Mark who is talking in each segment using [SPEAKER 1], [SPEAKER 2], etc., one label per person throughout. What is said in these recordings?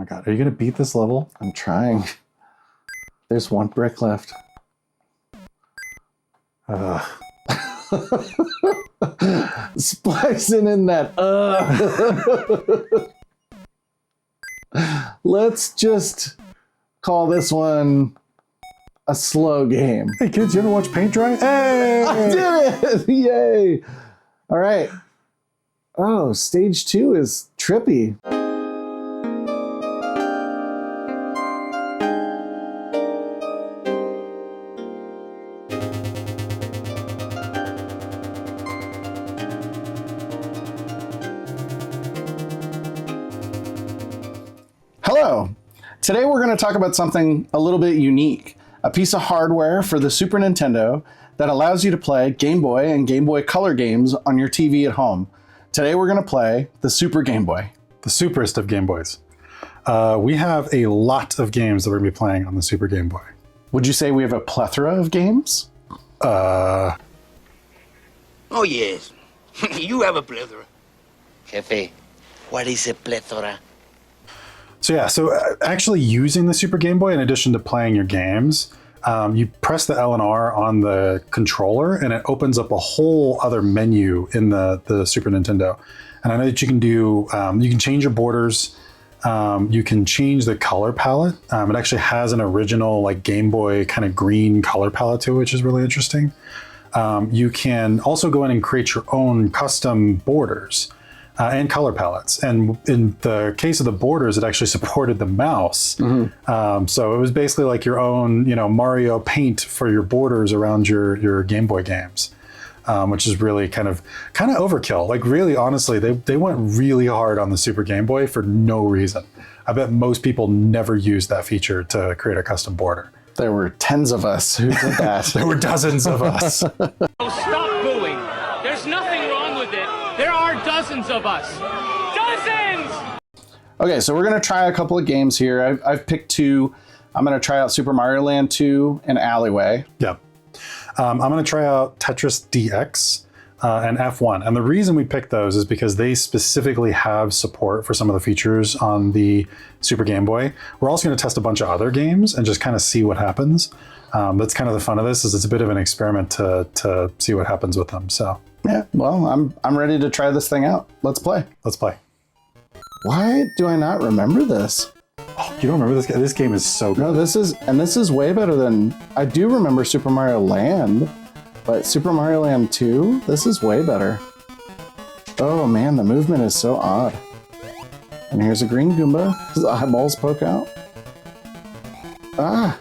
[SPEAKER 1] my God. Are you going to beat this level?
[SPEAKER 2] I'm trying. There's one brick left. Splicing in that. Let's just call this one a slow game.
[SPEAKER 1] Hey kids, you ever watch paint dry? Hey!
[SPEAKER 2] I did it! Yay! All right. Oh, stage 2 is trippy. Hello. Today we're going to talk about something a little bit unique. A piece of hardware for the Super Nintendo that allows you to play Game Boy and Game Boy Color games on your TV at home. Today we're going to play the Super Game Boy.
[SPEAKER 1] The superest of Game Boys. We have a lot of games that we're going to be playing on the Super Game Boy.
[SPEAKER 2] Would you say we have a plethora of games?
[SPEAKER 3] Oh, yes. You have a plethora.
[SPEAKER 4] Jefe, what is a plethora?
[SPEAKER 1] So yeah, actually using the Super Game Boy, in addition to playing your games, you press the L and R on the controller and it opens up a whole other menu in the Super Nintendo. And I know that you can do, you can change your borders, you can change the color palette. It actually has an original like Game Boy kind of green color palette to it, which is really interesting. You can also go in and create your own custom borders. And color palettes. And in the case of the borders, it actually supported the mouse. Mm-hmm. So it was basically like your own, Mario paint for your borders around your Game Boy games, which is really kind of overkill. Like really, honestly, they went really hard on the Super Game Boy for no reason. I bet most people never used that feature to create a custom border.
[SPEAKER 2] There were tens of us who did that.
[SPEAKER 1] There were dozens of us.
[SPEAKER 5] Oh, stop booing. There's nothing wrong with it. There are dozens of us. Dozens!
[SPEAKER 2] Okay, so we're going to try a couple of games here. I've picked two. I'm going to try out Super Mario Land 2 and Alleyway.
[SPEAKER 1] Yeah. I'm going to try out Tetris DX and F1. And the reason we picked those is because they specifically have support for some of the features on the Super Game Boy. We're also going to test a bunch of other games and just kind of see what happens. That's kind of the fun of this, is it's a bit of an experiment to see what happens with them. So
[SPEAKER 2] yeah, well, I'm ready to try this thing out. Let's play.
[SPEAKER 1] Let's play.
[SPEAKER 2] Why do I not remember this?
[SPEAKER 1] Oh, you don't remember this game? This game is so good.
[SPEAKER 2] No, this is way better than, I do remember Super Mario Land, but Super Mario Land 2, this is way better. Oh man, the movement is so odd. And here's a green Goomba. His eyeballs poke out. Ah.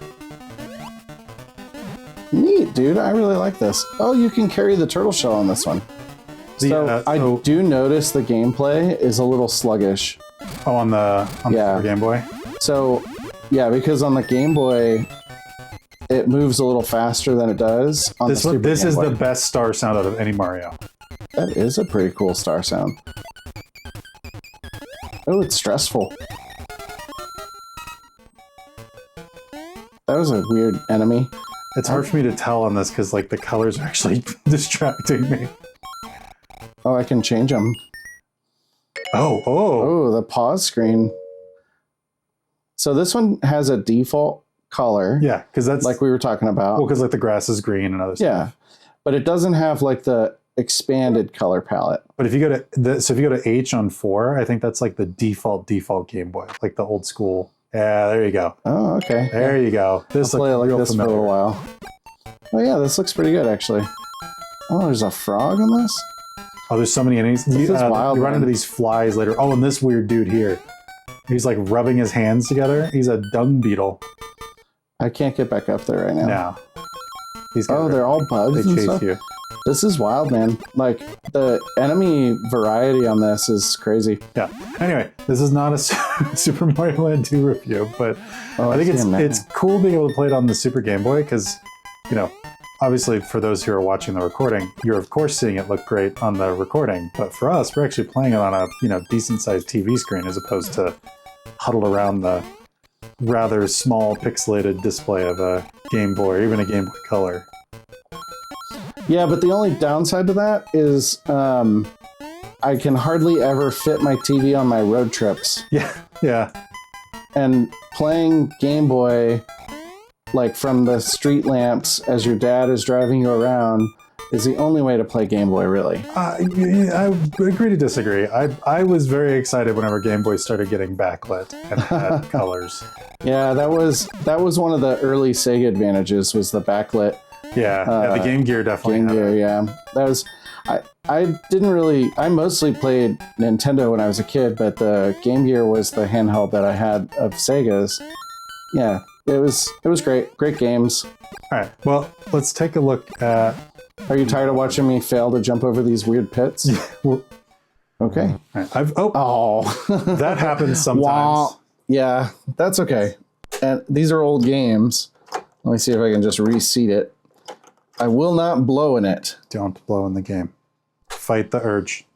[SPEAKER 2] Neat, dude. I really like this. Oh, you can carry the turtle shell on this one. So I do notice the gameplay is a little sluggish.
[SPEAKER 1] Oh, on the Super Game Boy?
[SPEAKER 2] So, yeah, because on the Game Boy, it moves a little faster than it does on the Super Game Boy.
[SPEAKER 1] This is the best star sound out of any Mario.
[SPEAKER 2] That is a pretty cool star sound. Oh, it's stressful. That was a weird enemy.
[SPEAKER 1] It's hard for me to tell on this because like the colors are actually distracting me.
[SPEAKER 2] Oh, I can change them. Oh, the pause screen. So this one has a default color.
[SPEAKER 1] Yeah, because that's
[SPEAKER 2] like we were talking about.
[SPEAKER 1] Well, because like the grass is green and other stuff.
[SPEAKER 2] Yeah, but it doesn't have like the expanded color palette.
[SPEAKER 1] But if you go to if you go to H on 4, I think that's like the default Game Boy, like the old school. Yeah, there you go.
[SPEAKER 2] Oh, okay.
[SPEAKER 1] There you go. This
[SPEAKER 2] I'll play it like this
[SPEAKER 1] familiar.
[SPEAKER 2] for a little while. Oh yeah, this looks pretty good actually. Oh, there's a frog on this?
[SPEAKER 1] Oh, there's so many enemies.
[SPEAKER 2] This is wild,
[SPEAKER 1] you run
[SPEAKER 2] man.
[SPEAKER 1] into these flies later. Oh, and this weird dude here. He's like rubbing his hands together. He's a dung beetle.
[SPEAKER 2] I can't get back up there right now.
[SPEAKER 1] No.
[SPEAKER 2] They're all bugs
[SPEAKER 1] They
[SPEAKER 2] and
[SPEAKER 1] chase
[SPEAKER 2] stuff?
[SPEAKER 1] you.
[SPEAKER 2] This is wild, man. Like, the enemy variety on this is crazy.
[SPEAKER 1] Yeah. Anyway, this is not a Super Mario Land 2 review, but I think it's cool being able to play it on the Super Game Boy because, obviously for those who are watching the recording, you're of course seeing it look great on the recording, but for us, we're actually playing it on a, decent sized TV screen as opposed to huddled around the rather small pixelated display of a Game Boy or even a Game Boy Color.
[SPEAKER 2] Yeah, but the only downside to that is I can hardly ever fit my TV on my road trips.
[SPEAKER 1] Yeah.
[SPEAKER 2] And playing Game Boy, like from the street lamps as your dad is driving you around, is the only way to play Game Boy, really.
[SPEAKER 1] I agree to disagree. I was very excited whenever Game Boy started getting backlit and had colors.
[SPEAKER 2] Yeah, that was one of the early Sega advantages, was the backlit.
[SPEAKER 1] Yeah, the Game Gear definitely.
[SPEAKER 2] Game
[SPEAKER 1] had
[SPEAKER 2] Gear,
[SPEAKER 1] it.
[SPEAKER 2] yeah. That was. I mostly played Nintendo when I was a kid, but the Game Gear was the handheld that I had of Sega's. Yeah, it was great. Great games.
[SPEAKER 1] All right, well, let's take a look at...
[SPEAKER 2] Are you tired of watching me fail to jump over these weird pits? Okay.
[SPEAKER 1] All right, that happens sometimes.
[SPEAKER 2] Wah. Yeah, that's okay. And these are old games. Let me see if I can just reseat it. I will not blow in it.
[SPEAKER 1] Don't blow in the game. Fight the urge.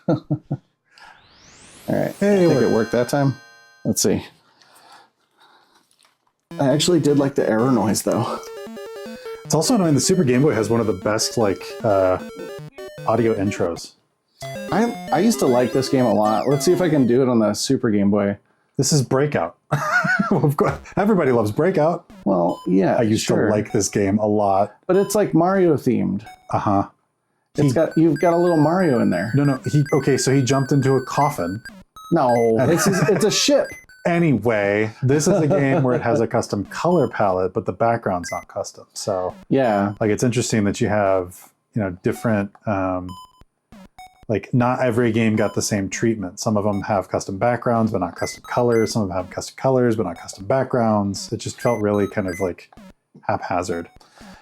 [SPEAKER 2] All right.
[SPEAKER 1] Hey,
[SPEAKER 2] I think it worked that time. Let's see. I actually did like the error noise, though.
[SPEAKER 1] It's also annoying. The Super Game Boy has one of the best audio intros.
[SPEAKER 2] I used to like this game a lot. Let's see if I can do it on the Super Game Boy.
[SPEAKER 1] This is Breakout. Of course, everybody loves Breakout.
[SPEAKER 2] Well, yeah,
[SPEAKER 1] I used to like this game a lot.
[SPEAKER 2] But it's like Mario themed.
[SPEAKER 1] Uh-huh.
[SPEAKER 2] You've got a little Mario in there.
[SPEAKER 1] No. So he jumped into a coffin.
[SPEAKER 2] No, it's a ship.
[SPEAKER 1] Anyway, this is a game where it has a custom color palette, but the background's not custom. So
[SPEAKER 2] yeah,
[SPEAKER 1] like it's interesting that you have, different, like not every game got the same treatment. Some of them have custom backgrounds, but not custom colors. Some of them have custom colors, but not custom backgrounds. It just felt really kind of like haphazard.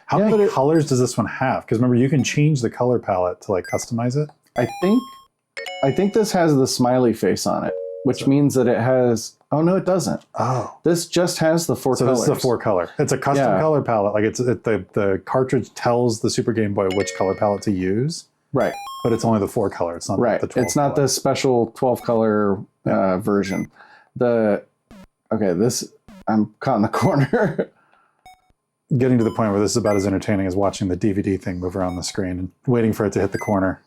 [SPEAKER 1] How many colors does this one have? Because remember, you can change the color palette to like customize it.
[SPEAKER 2] I think this has the smiley face on it, which means that it has... Oh, no, it doesn't.
[SPEAKER 1] Oh.
[SPEAKER 2] This just has the four colors.
[SPEAKER 1] So this is the 4 color. It's a custom color palette. Like the cartridge tells the Super Game Boy which color palette to use.
[SPEAKER 2] Right.
[SPEAKER 1] But it's only the 4 color. It's not the 12
[SPEAKER 2] It's not
[SPEAKER 1] color.
[SPEAKER 2] the special 12 color version. I'm caught in the corner.
[SPEAKER 1] Getting to the point where this is about as entertaining as watching the DVD thing move around the screen and waiting for it to hit the corner.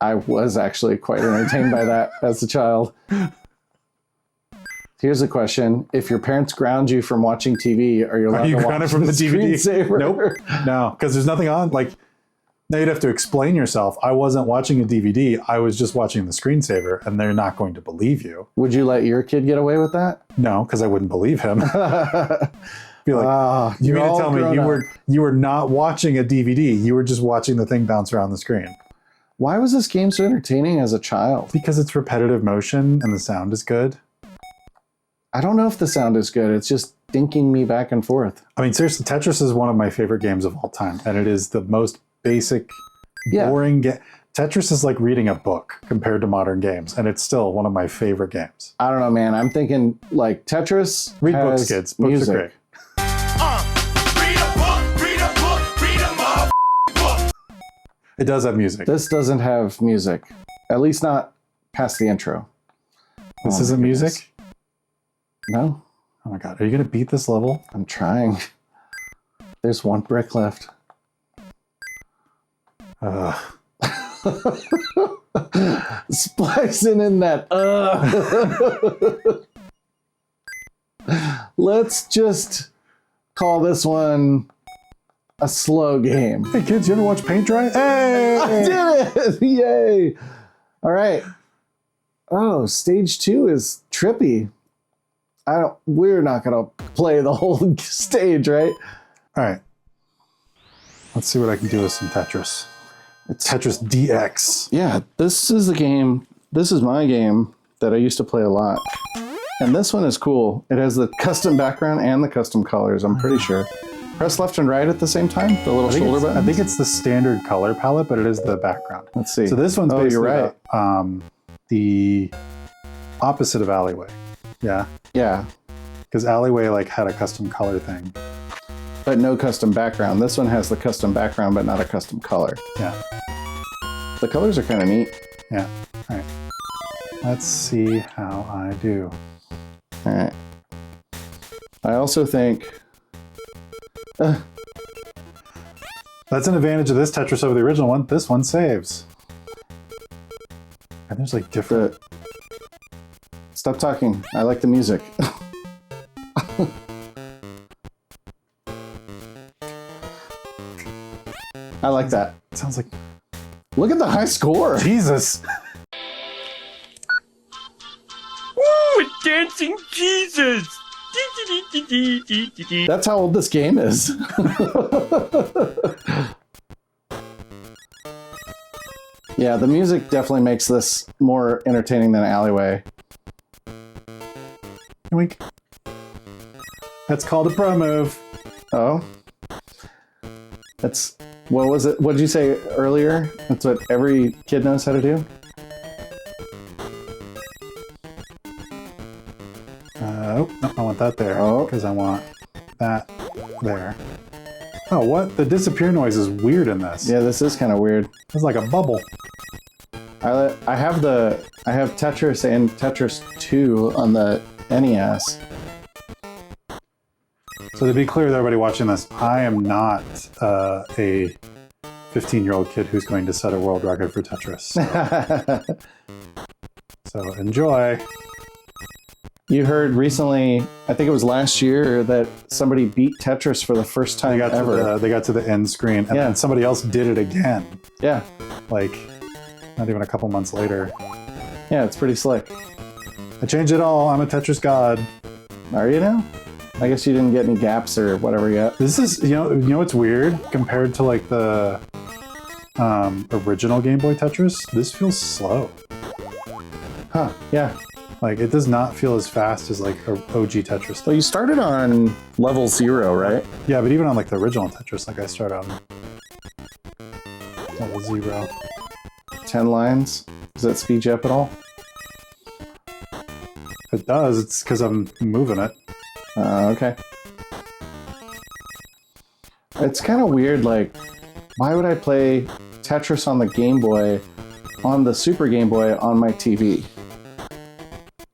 [SPEAKER 2] I was actually quite entertained by that as a child. Here's a question. If your parents ground you from watching TV, are you allowed to watch
[SPEAKER 1] from the DVD?
[SPEAKER 2] screensaver?
[SPEAKER 1] Nope. No, because there's nothing on. Like, now you'd have to explain yourself. I wasn't watching a DVD. I was just watching the screensaver, and they're not going to believe you.
[SPEAKER 2] Would you let your kid get away with that?
[SPEAKER 1] No, because I wouldn't believe him. Be like, you mean to tell me you were not watching a DVD? You were just watching the thing bounce around the screen.
[SPEAKER 2] Why was this game so entertaining as a child?
[SPEAKER 1] Because it's repetitive motion and the sound is good.
[SPEAKER 2] I don't know if the sound is good. It's just dinking me back and forth.
[SPEAKER 1] I mean, seriously, Tetris is one of my favorite games of all time, and it is the most basic, boring game. Tetris is like reading a book compared to modern games, and it's still one of my favorite games.
[SPEAKER 2] I don't know, man. I'm thinking like Tetris.
[SPEAKER 1] Read books, kids. Books
[SPEAKER 2] music.
[SPEAKER 1] are great. It does have music.
[SPEAKER 2] This doesn't have music. At least not past the intro.
[SPEAKER 1] This isn't music?
[SPEAKER 2] No.
[SPEAKER 1] Oh my god. Are you going to beat this level?
[SPEAKER 2] I'm trying. There's one brick left. Splicing in that. Let's just call this one a slow game.
[SPEAKER 1] Hey kids, you ever watch paint dry? Hey!
[SPEAKER 2] I did it! Yay! All right. Oh, stage 2 is trippy. We're not gonna play the whole stage, right?
[SPEAKER 1] All right. Let's see what I can do with some Tetris. It's Tetris DX.
[SPEAKER 2] Yeah, this is the game. This is my game that I used to play a lot. And this one is cool. It has the custom background and the custom colors, I'm pretty sure. Press left and right at the same time, the little shoulder button.
[SPEAKER 1] I think it's the standard color palette, but it is the background.
[SPEAKER 2] Let's see.
[SPEAKER 1] So this one's basically
[SPEAKER 2] you're right.
[SPEAKER 1] The opposite of Alleyway. Yeah.
[SPEAKER 2] Yeah.
[SPEAKER 1] Because Alleyway like had a custom color thing.
[SPEAKER 2] But no custom background. This one has the custom background, but not a custom color.
[SPEAKER 1] Yeah.
[SPEAKER 2] The colors are kind of neat.
[SPEAKER 1] Yeah. All right. Let's see how I do.
[SPEAKER 2] All right. I also think...
[SPEAKER 1] That's an advantage of this Tetris over the original one. This one saves. And there's like different...
[SPEAKER 2] Stop talking. I like the music. I like that.
[SPEAKER 1] Sounds like
[SPEAKER 2] Look at the high score.
[SPEAKER 1] Jesus.
[SPEAKER 5] Ooh, dancing Jesus!
[SPEAKER 2] That's how old this game is. Yeah, the music definitely makes this more entertaining than Alleyway.
[SPEAKER 1] Wink. That's called a pro move.
[SPEAKER 2] Oh. That's, what was it? What did you say earlier? That's what every kid knows how to do?
[SPEAKER 1] Oh, no, I want that there.
[SPEAKER 2] Oh.
[SPEAKER 1] Because I want that there. Oh, what? The disappear noise is weird in this.
[SPEAKER 2] Yeah, this is kind of weird.
[SPEAKER 1] It's like a bubble.
[SPEAKER 2] I have Tetris and Tetris 2 on the NES.
[SPEAKER 1] So to be clear with everybody watching this, I am not a 15-year-old kid who's going to set a world record for Tetris. So enjoy.
[SPEAKER 2] You heard recently, I think it was last year, that somebody beat Tetris for the first time ever.
[SPEAKER 1] They got to the end screen, and then somebody else did it again.
[SPEAKER 2] Yeah.
[SPEAKER 1] Like, not even a couple months later.
[SPEAKER 2] Yeah, it's pretty slick.
[SPEAKER 1] I changed it all. I'm a Tetris god.
[SPEAKER 2] Are you now? I guess you didn't get any gaps or whatever yet.
[SPEAKER 1] This is, you know what's weird? Compared to like the original Game Boy Tetris, this feels slow.
[SPEAKER 2] Huh, yeah.
[SPEAKER 1] Like, it does not feel as fast as like a OG Tetris.
[SPEAKER 2] Well, you started on level 0, right?
[SPEAKER 1] Yeah, but even on like the original Tetris, like I started on level 0.
[SPEAKER 2] 10 lines. Does that speed you up at all?
[SPEAKER 1] If it does, it's because I'm moving it.
[SPEAKER 2] Okay. It's kind of weird, like, why would I play Tetris on the Game Boy, on the Super Game Boy, on my TV?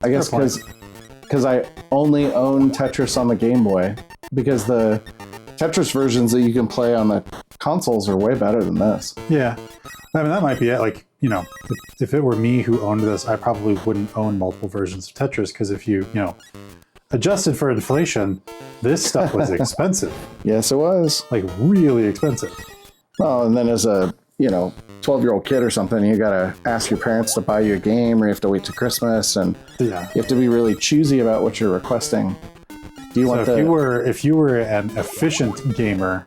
[SPEAKER 2] I guess because I only own Tetris on the Game Boy, because the Tetris versions that you can play on the consoles are way better than this.
[SPEAKER 1] Yeah. I mean, that might be it. Like, you know, if it were me who owned this, I probably wouldn't own multiple versions of Tetris, because if you adjusted for inflation, this stuff was expensive.
[SPEAKER 2] Yes, it was.
[SPEAKER 1] Like, really expensive.
[SPEAKER 2] Well, and then as a, 12-year-old kid or something, you gotta ask your parents to buy you a game, or you have to wait till Christmas, and you have to be really choosy about what you're requesting. Do you want
[SPEAKER 1] if you were an efficient gamer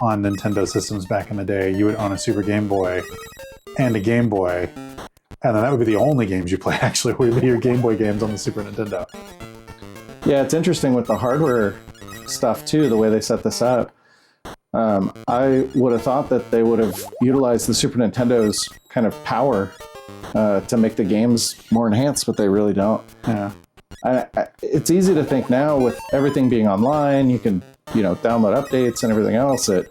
[SPEAKER 1] on Nintendo systems back in the day, you would own a Super Game Boy and a Game Boy, and then that would be the only games you play, actually, would be your Game Boy games on the Super Nintendo.
[SPEAKER 2] Yeah, it's interesting with the hardware stuff, too, the way they set this up. I would have thought that they would have utilized the Super Nintendo's kind of power to make the games more enhanced, but they really don't.
[SPEAKER 1] Yeah.
[SPEAKER 2] It's easy to think now, with everything being online, you can, download updates and everything else, that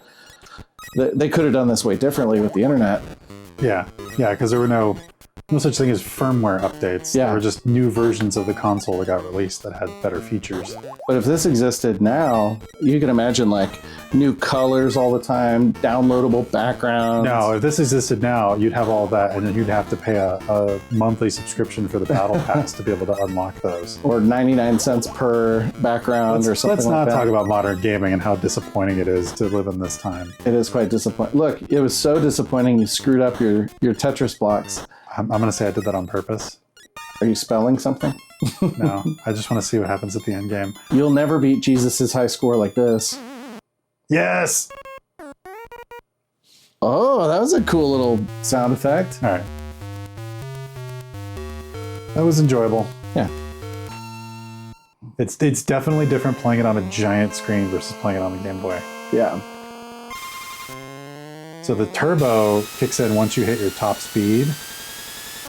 [SPEAKER 2] they could have done this way differently with the internet.
[SPEAKER 1] Yeah, because there were no such thing as firmware updates.
[SPEAKER 2] Yeah.
[SPEAKER 1] There were just new versions of the console that got released that had better features.
[SPEAKER 2] But if this existed now, you can imagine like new colors all the time, downloadable backgrounds.
[SPEAKER 1] No, if this existed now, you'd have all that, and then you'd have to pay a monthly subscription for the Battle Pass to be able to unlock those.
[SPEAKER 2] Or 99 cents per background or something like that.
[SPEAKER 1] Let's not talk about modern gaming and how disappointing it is to live in this time.
[SPEAKER 2] It is quite disappointing. Look, it was so disappointing you screwed up your Tetris blocks.
[SPEAKER 1] I'm going to say I did that on purpose.
[SPEAKER 2] Are you spelling something?
[SPEAKER 1] No, I just want to see what happens at the end game.
[SPEAKER 2] You'll never beat Jesus' high score like this.
[SPEAKER 1] Yes!
[SPEAKER 2] Oh, that was a cool little sound effect.
[SPEAKER 1] All right. That was enjoyable.
[SPEAKER 2] Yeah.
[SPEAKER 1] It's definitely different playing it on a giant screen versus playing it on the Game Boy.
[SPEAKER 2] Yeah.
[SPEAKER 1] So the turbo kicks in once you hit your top speed.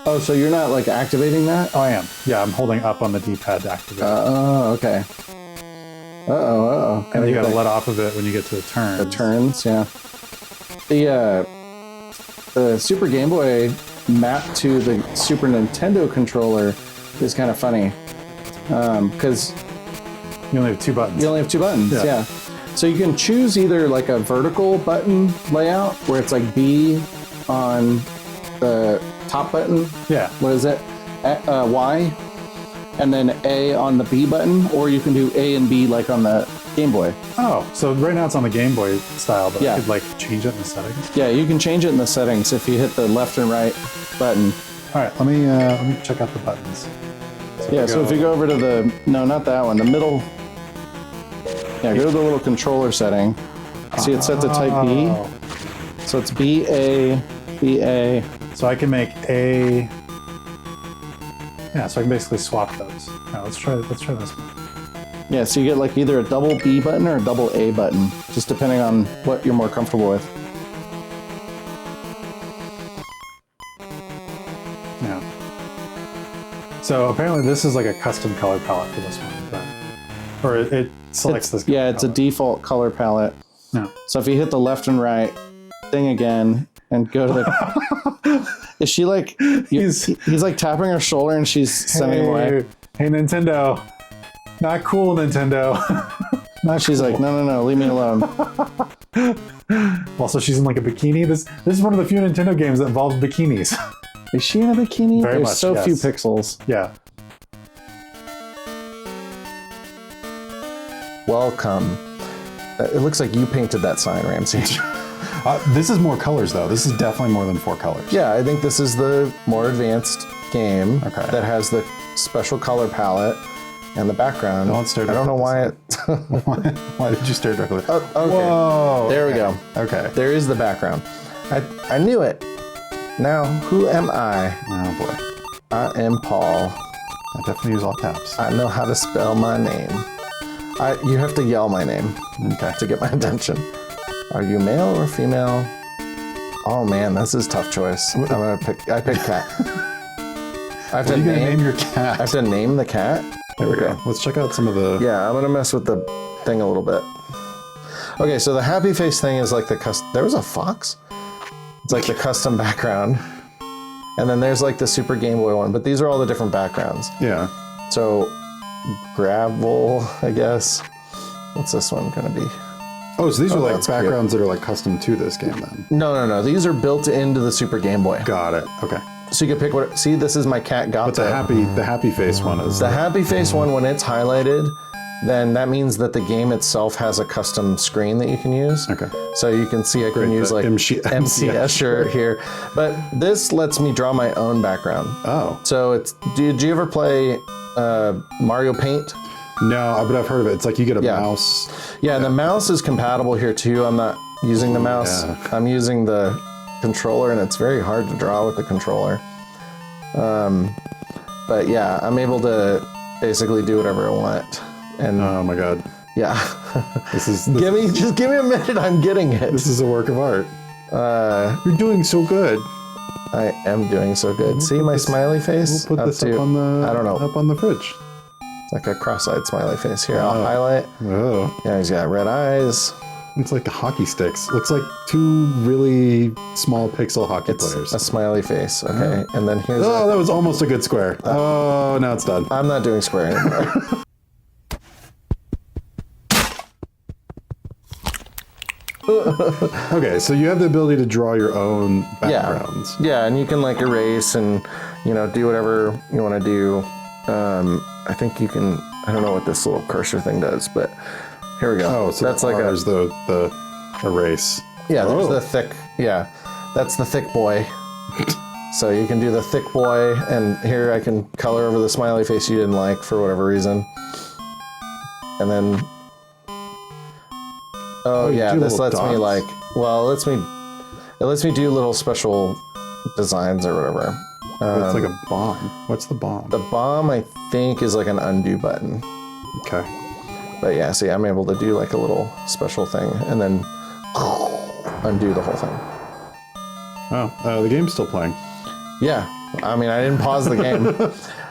[SPEAKER 2] Oh, so you're not like activating that?
[SPEAKER 1] Oh, I am. Yeah, I'm holding up on the D-pad to activate it.
[SPEAKER 2] Oh, okay. Uh-oh.
[SPEAKER 1] And then you gotta let off of it when you get to the turns.
[SPEAKER 2] The turns, yeah. The Super Game Boy mapped to the Super Nintendo controller is kind of funny. Because
[SPEAKER 1] you only have two buttons.
[SPEAKER 2] You only have two buttons, yeah. So you can choose either like a vertical button layout, where it's like B on the top button.
[SPEAKER 1] Yeah.
[SPEAKER 2] What is it? Y. and then A on the B button, or you can do A and B like on the Game Boy.
[SPEAKER 1] Oh, so right now it's on the Game Boy style, but
[SPEAKER 2] Yeah.
[SPEAKER 1] I could like change it in the settings.
[SPEAKER 2] Yeah, you can change it in the settings if you hit the left and right button.
[SPEAKER 1] All right, let me check out the buttons.
[SPEAKER 2] Yeah, so if you go over to the, no, not that one, the middle. Yeah, go to the little controller setting. See, it's set to type B.
[SPEAKER 1] Oh.
[SPEAKER 2] So it's B, A, B, A.
[SPEAKER 1] So I can make a. Yeah, so I can basically swap those. Now let's try this one.
[SPEAKER 2] Yeah, so you get like either a double B button or a double A button, just depending on what you're more comfortable with.
[SPEAKER 1] Yeah. So apparently this is like a custom color palette for this one, but, or it selects this.
[SPEAKER 2] Yeah, it's
[SPEAKER 1] color.
[SPEAKER 2] a default color palette.
[SPEAKER 1] No.
[SPEAKER 2] So if you hit the left and right thing again and go to the, is she like? He's like tapping her shoulder and she's sending away.
[SPEAKER 1] Hey Nintendo, not cool Nintendo. Not
[SPEAKER 2] She's
[SPEAKER 1] cool.
[SPEAKER 2] like, no, leave me alone.
[SPEAKER 1] Also, she's in like a bikini. This is one of the few Nintendo games that involves bikinis.
[SPEAKER 2] Is she in a bikini?
[SPEAKER 1] Very
[SPEAKER 2] There's
[SPEAKER 1] much,
[SPEAKER 2] so few
[SPEAKER 1] yes.
[SPEAKER 2] pixels.
[SPEAKER 1] Yeah.
[SPEAKER 2] Welcome. It looks like you painted that sign, Ramsey.
[SPEAKER 1] This is more colors though. This is definitely more than 4 colors.
[SPEAKER 2] Yeah, I think this is the more advanced game
[SPEAKER 1] Okay.
[SPEAKER 2] that has the special color palette and the background.
[SPEAKER 1] Don't stare
[SPEAKER 2] I don't know why it.
[SPEAKER 1] Why did you stare directly?
[SPEAKER 2] Oh, okay.
[SPEAKER 1] Whoa.
[SPEAKER 2] There we
[SPEAKER 1] okay.
[SPEAKER 2] go.
[SPEAKER 1] Okay.
[SPEAKER 2] There is the background. I knew it. Now, who am I?
[SPEAKER 1] Oh boy.
[SPEAKER 2] I am Paul.
[SPEAKER 1] I definitely use all caps.
[SPEAKER 2] I know how to spell my name. You have to yell my name
[SPEAKER 1] Okay.
[SPEAKER 2] to get my attention. Are you male or female? Oh man, this is a tough choice. I picked cat. I have
[SPEAKER 1] What are you gonna
[SPEAKER 2] name
[SPEAKER 1] name your
[SPEAKER 2] I
[SPEAKER 1] cat?
[SPEAKER 2] have to name the cat.
[SPEAKER 1] There we go. Let's check out some of the.
[SPEAKER 2] Yeah, I'm gonna mess with the thing a little bit. Okay, so the happy face thing is like the custom. There was a fox. It's like the custom background, and then there's like the Super Game Boy one. But these are all the different backgrounds.
[SPEAKER 1] Yeah.
[SPEAKER 2] So gravel, I guess. What's this one gonna be?
[SPEAKER 1] Oh, so these are like
[SPEAKER 2] that's cute.
[SPEAKER 1] backgrounds that are like custom to this game then.
[SPEAKER 2] No. These are built into the Super Game Boy.
[SPEAKER 1] Got it. Okay.
[SPEAKER 2] So you can pick what. See, this is my cat Gato.
[SPEAKER 1] But the happy face one is
[SPEAKER 2] The happy face one, when it's highlighted, then that means that the game itself has a custom screen that you can use.
[SPEAKER 1] Okay.
[SPEAKER 2] So you can see I can use
[SPEAKER 1] the
[SPEAKER 2] like
[SPEAKER 1] MCS
[SPEAKER 2] shirt here. But this lets me draw my own background.
[SPEAKER 1] Oh.
[SPEAKER 2] So it's, did you ever play Mario Paint?
[SPEAKER 1] No, but I've heard of it. It's like you get a
[SPEAKER 2] Yeah.
[SPEAKER 1] mouse.
[SPEAKER 2] Yeah, the mouse is compatible here too. I'm not using the mouse.
[SPEAKER 1] Yeah.
[SPEAKER 2] I'm using the controller, and it's very hard to draw with the controller. But yeah, I'm able to basically do whatever I want. And
[SPEAKER 1] Oh my god.
[SPEAKER 2] yeah,
[SPEAKER 1] This is
[SPEAKER 2] just give me a minute. I'm getting it.
[SPEAKER 1] this is a work of art. You're doing so good.
[SPEAKER 2] I am doing so good. See my smiley face?
[SPEAKER 1] We'll put this up on the
[SPEAKER 2] I don't know.
[SPEAKER 1] up on the fridge.
[SPEAKER 2] It's like a cross-eyed smiley face. Here, I'll highlight.
[SPEAKER 1] Oh.
[SPEAKER 2] Yeah, he's got red eyes.
[SPEAKER 1] It's like hockey sticks. Looks like 2 really small pixel hockey
[SPEAKER 2] It's
[SPEAKER 1] players.
[SPEAKER 2] a smiley face. Okay, and then here's.
[SPEAKER 1] Oh, that was almost a good square. Oh, now it's done.
[SPEAKER 2] I'm not doing square anymore.
[SPEAKER 1] Okay, so you have the ability to draw your own backgrounds.
[SPEAKER 2] Yeah, and you can like erase and do whatever you want to do. I think you can. I don't know what this little cursor thing does, but here we go.
[SPEAKER 1] Oh, so
[SPEAKER 2] that's like
[SPEAKER 1] there's the erase.
[SPEAKER 2] yeah. There's
[SPEAKER 1] Oh.
[SPEAKER 2] the thick. Yeah, that's the thick boy. So you can do the thick boy, and here I can color over the smiley face you didn't like for whatever reason, and then. Oh
[SPEAKER 1] you
[SPEAKER 2] yeah,
[SPEAKER 1] do
[SPEAKER 2] this
[SPEAKER 1] little
[SPEAKER 2] lets me
[SPEAKER 1] dots.
[SPEAKER 2] like. Well, it lets me do little special designs or whatever.
[SPEAKER 1] It's like a bomb. What's the bomb?
[SPEAKER 2] The bomb, I think, is like an undo button.
[SPEAKER 1] Okay.
[SPEAKER 2] But yeah, see, I'm able to do like a little special thing and then undo the whole thing.
[SPEAKER 1] Oh, the game's still playing.
[SPEAKER 2] Yeah, I mean, I didn't pause the game.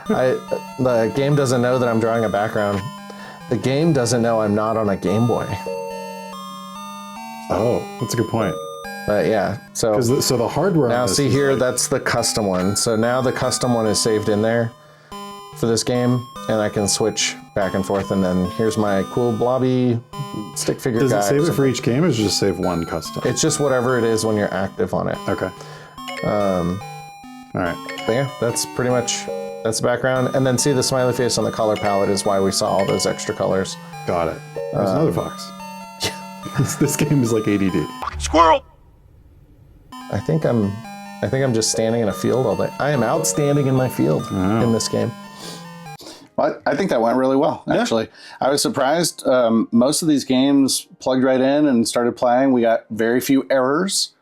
[SPEAKER 2] The game doesn't know that I'm drawing a background. The game doesn't know I'm not on a Game Boy.
[SPEAKER 1] Oh, that's a good point.
[SPEAKER 2] But yeah, so
[SPEAKER 1] So the hardware.
[SPEAKER 2] now
[SPEAKER 1] on this
[SPEAKER 2] see
[SPEAKER 1] is
[SPEAKER 2] here,
[SPEAKER 1] like-
[SPEAKER 2] that's the custom one. So now the custom one is saved in there for this game, and I can switch back and forth. And then here's my cool blobby stick figure
[SPEAKER 1] Does
[SPEAKER 2] guy.
[SPEAKER 1] it save it for each game, or does it just save one custom?
[SPEAKER 2] It's just whatever it is when you're active on it.
[SPEAKER 1] Okay. All right.
[SPEAKER 2] But yeah, that's pretty much That's the background. And then see the smiley face on the color palette is why we saw all those extra colors.
[SPEAKER 1] Got it. There's another fox. This game is like ADD.
[SPEAKER 3] Squirrel!
[SPEAKER 2] I think I'm just standing in a field all day. I am outstanding in my field in this game.
[SPEAKER 6] Well, I think that went really well, actually. I was surprised. Most of these games plugged right in and started playing. We got very few errors.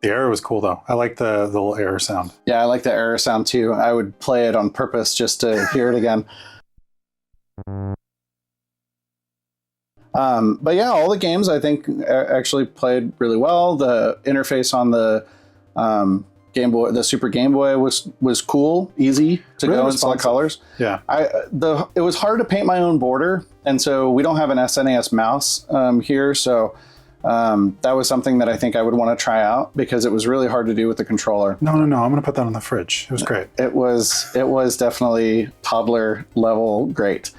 [SPEAKER 1] The error was cool, though. I like the little error sound.
[SPEAKER 6] Yeah, I like the error sound, too. I would play it on purpose just to hear it again. But yeah, all the games, I think, actually played really well. The interface on the Game Boy, the Super Game Boy was cool, easy to really go and select colors.
[SPEAKER 1] Yeah.
[SPEAKER 6] It was hard to paint my own border, and so we don't have an SNES mouse here, so that was something that I think I would want to try out because it was really hard to do with the controller.
[SPEAKER 1] No. I'm going to put that on the fridge. It was great.
[SPEAKER 6] It was definitely toddler level great.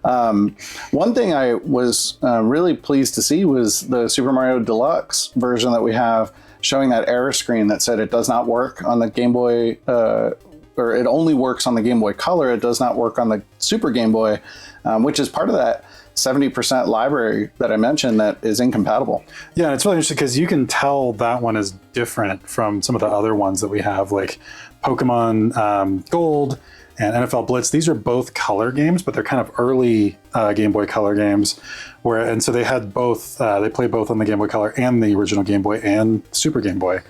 [SPEAKER 6] One thing I was really pleased to see was the Super Mario Deluxe version that we have, showing that error screen that said it does not work on the Game Boy, or it only works on the Game Boy Color. It does not work on the Super Game Boy, which is part of that 70% library that I mentioned that is incompatible.
[SPEAKER 1] Yeah, and it's really interesting because you can tell that one is different from some of the other ones that we have, like Pokemon Gold and NFL Blitz. These are both color games, but they're kind of early Game Boy Color games. And so they had both, they played both on the Game Boy Color and the original Game Boy and Super Game Boy.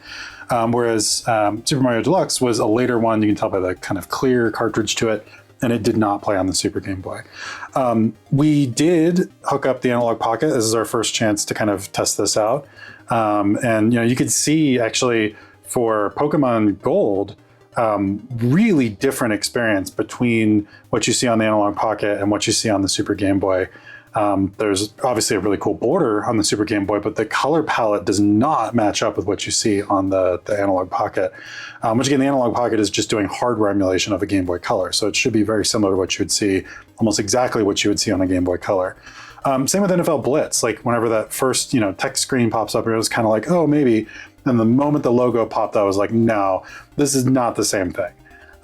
[SPEAKER 1] Whereas Super Mario Deluxe was a later one. You can tell by the kind of clear cartridge to it, and it did not play on the Super Game Boy. We did hook up the Analog Pocket. This is our first chance to kind of test this out. And you could see actually for Pokemon Gold, really different experience between what you see on the Analog Pocket and what you see on the Super Game Boy. There's obviously a really cool border on the Super Game Boy, but the color palette does not match up with what you see on the Analog Pocket. Which again, the Analog Pocket is just doing hardware emulation of a Game Boy Color, so it should be very similar to what you would see, almost exactly what you would see on a Game Boy Color. Same with NFL Blitz. Like whenever that first text screen pops up, it was kind of like, oh, maybe. And the moment the logo popped out, I was like, no, this is not the same thing.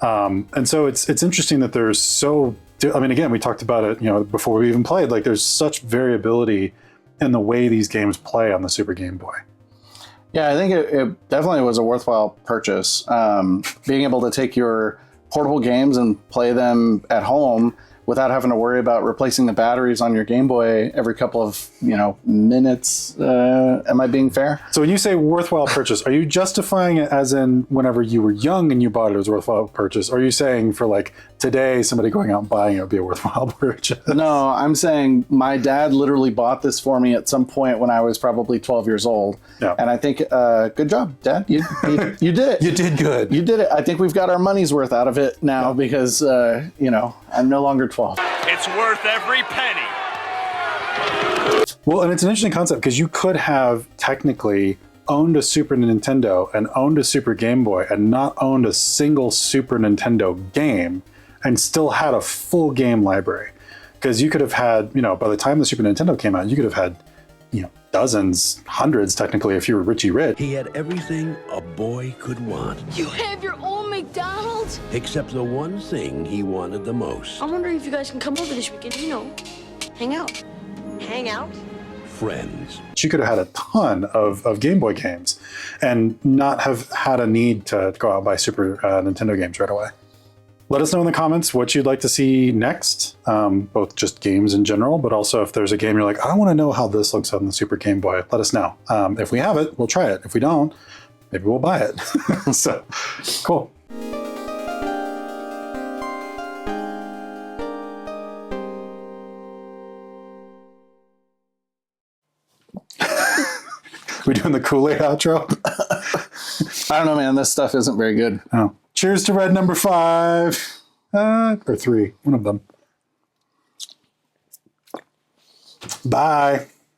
[SPEAKER 1] And so it's interesting that there's so. I mean, again, we talked about it, before we even played. Like, there's such variability in the way these games play on the Super Game Boy.
[SPEAKER 6] Yeah, I think it definitely was a worthwhile purchase. Being able to take your portable games and play them at home without having to worry about replacing the batteries on your Game Boy every couple of minutes. Am I being fair?
[SPEAKER 1] So when you say worthwhile purchase, are you justifying it as in whenever you were young and you bought it as a worthwhile purchase? Or are you saying for like today, somebody going out and buying it would be a worthwhile purchase?
[SPEAKER 6] No, I'm saying my dad literally bought this for me at some point when I was probably 12 years old. Yeah. And I think, good job, Dad. You did it.
[SPEAKER 1] You did good.
[SPEAKER 6] You did it. I think we've got our money's worth out of it now because, I'm no longer 12.
[SPEAKER 5] It's worth every penny.
[SPEAKER 1] Well, and it's an interesting concept because you could have technically owned a Super Nintendo and owned a Super Game Boy and not owned a single Super Nintendo game and still had a full game library. Because you could have had, by the time the Super Nintendo came out, you could have had, dozens, hundreds technically if you were Richie Rich.
[SPEAKER 7] He had everything a boy could want.
[SPEAKER 8] You have your own McDonald's?
[SPEAKER 7] Except the one thing he wanted the most.
[SPEAKER 8] I'm wondering if you guys can come over this weekend, hang out.
[SPEAKER 9] Hang out?
[SPEAKER 7] Friends.
[SPEAKER 1] You could have had a ton of Game Boy games and not have had a need to go out and buy Super Nintendo games right away. Let us know in the comments what you'd like to see next, both just games in general, but also if there's a game you're like, I want to know how this looks on the Super Game Boy, let us know. If we have it, we'll try it. If we don't, maybe we'll buy it. So, cool. We doing the Kool-Aid outro?
[SPEAKER 6] I don't know, man. This stuff isn't very good.
[SPEAKER 1] Oh. Cheers to red number 5. Or 3. One of them. Bye.